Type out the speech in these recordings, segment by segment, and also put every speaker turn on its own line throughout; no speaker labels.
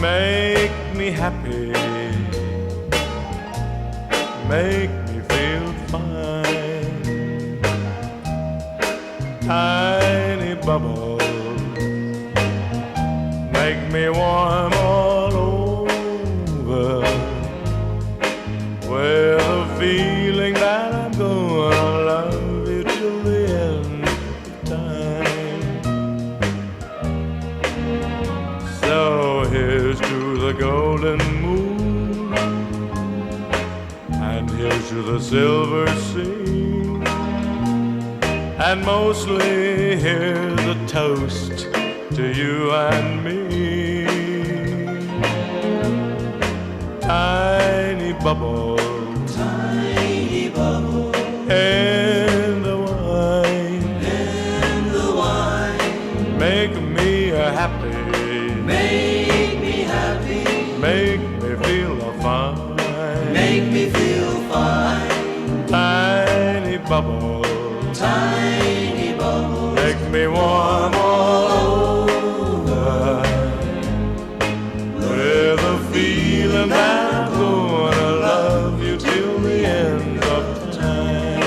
Make me happy, make me feel fine. Tiny bubbles make me warm all over, with a feeling that I'm gonna love you till the end of time. So here's to the golden moon, and here's to the silver sea, and mostly here's a toast to you and me. Tiny bubbles,
tiny bubbles
in the wine, make me happy,
make me happy,
make me feel fine,
make me feel fine.
Tiny bubbles,
Tiny bubbles
make me warm all over, with a feeling that I'm gonna love you till the end of time.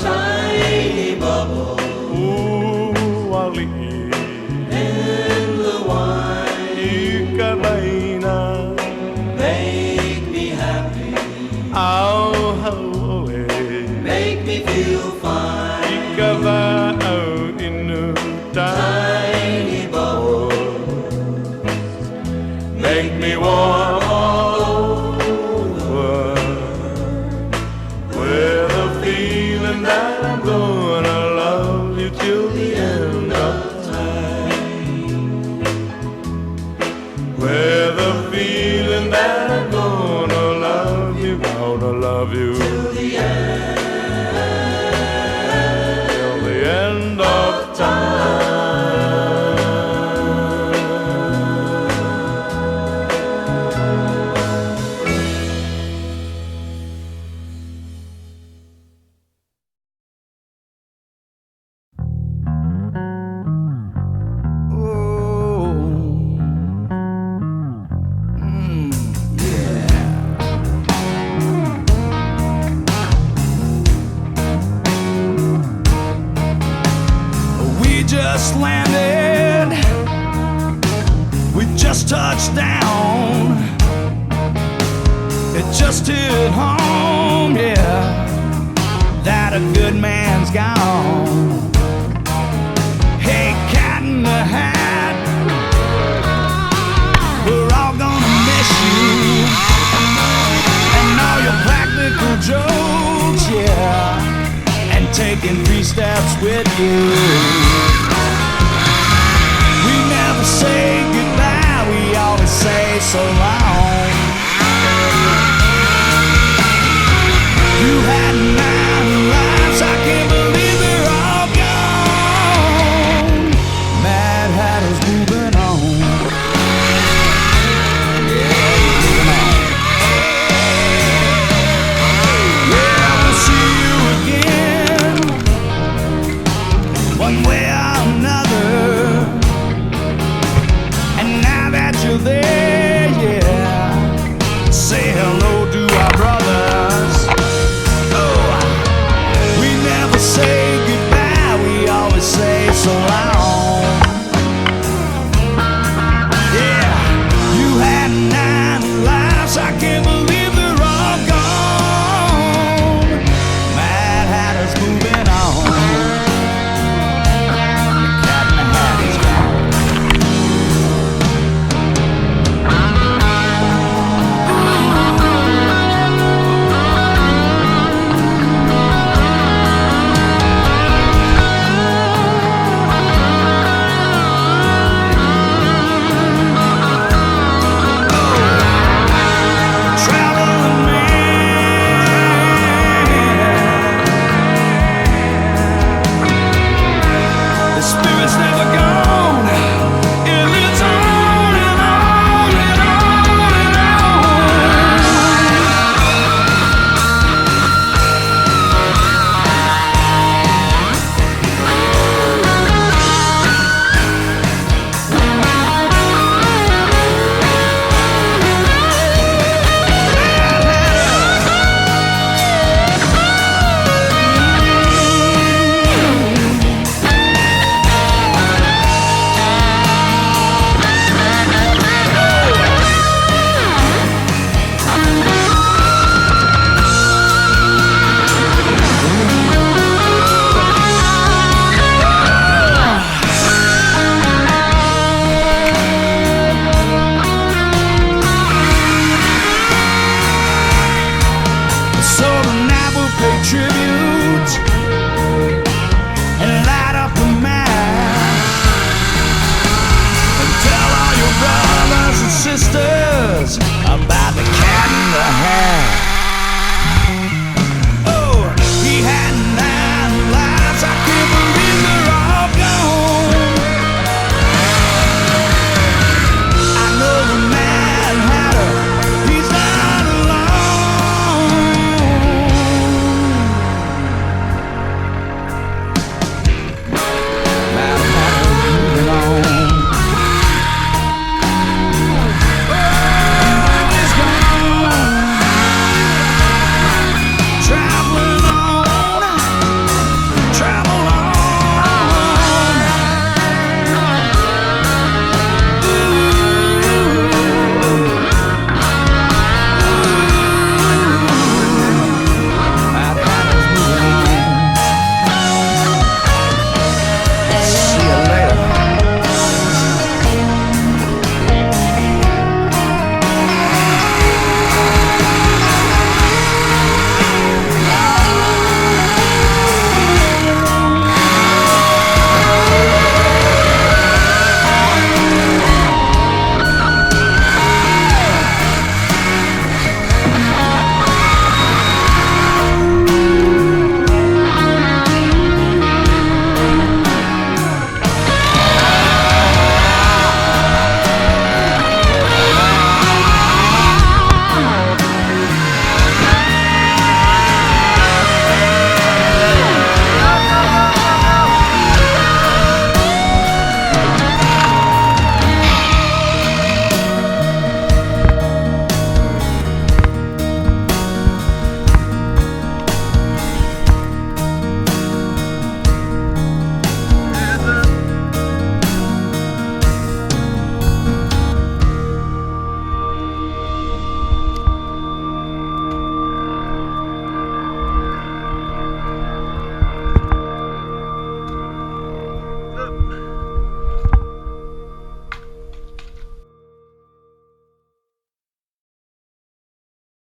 Tiny bubbles
Ooh, Ali,
in the wine,
Ikabaina,
make me happy,
oh,
make me feel fine.
Ikaba out inu
Tiny bubbles
make me warm all over, with a feeling that I'm gonna love you till the end of time, with a feeling that I'm gonna love you
till the
till the end of time.
We just landed, we just touched down, it just hit home, yeah, that a good man's gone. Hey, Cat in the Hat, we're all gonna miss you, and all your practical jokes, yeah, and taking 3 steps with you.